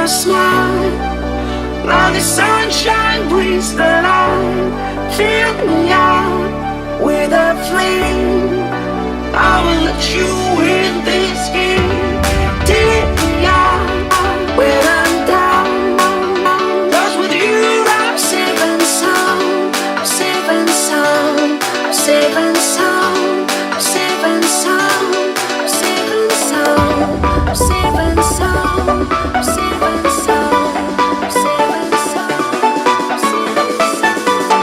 your smile. Now the sunshine brings the light. Fill me out with a flame. I will let you in this game. Take me out when I'm down. 'Cause with you I'm safe and sound. I'm safe and sound. I'm safe and sound. I'm safe and sound. I'm safe and sound. I'm safe and sound. I'm safe and sound. I'm safe and sound. I'm safe and sound.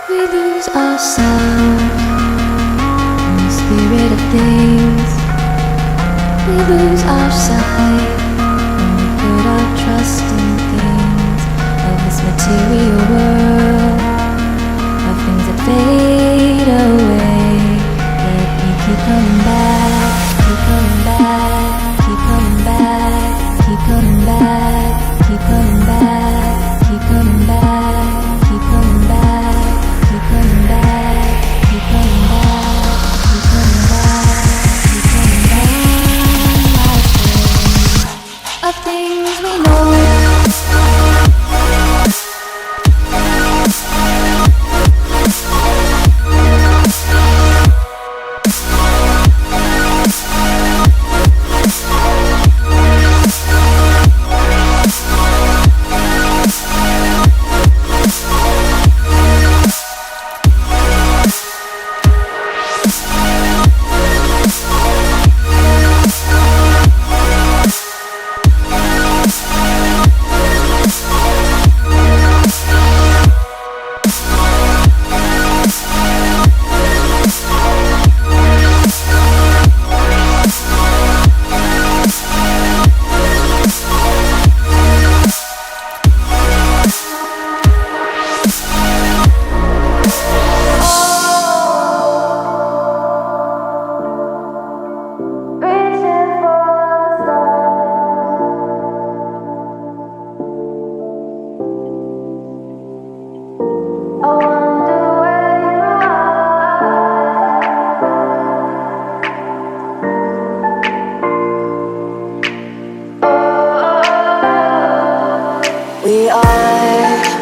We lose ourselves in the spirit of things. We lose our sight when we put our trust in things of this material world, of things that fade away. Yet we keep coming back, keep coming back, keep coming back, keep coming back, keep coming back, keep coming back, keep coming back. Keep coming back, keep coming back, keep coming back, keep coming back. Of things we know.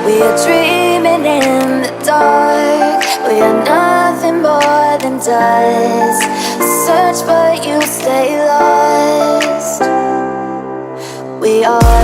We are dreaming in the dark. We are nothing more than dust. Search but you stay lost. We are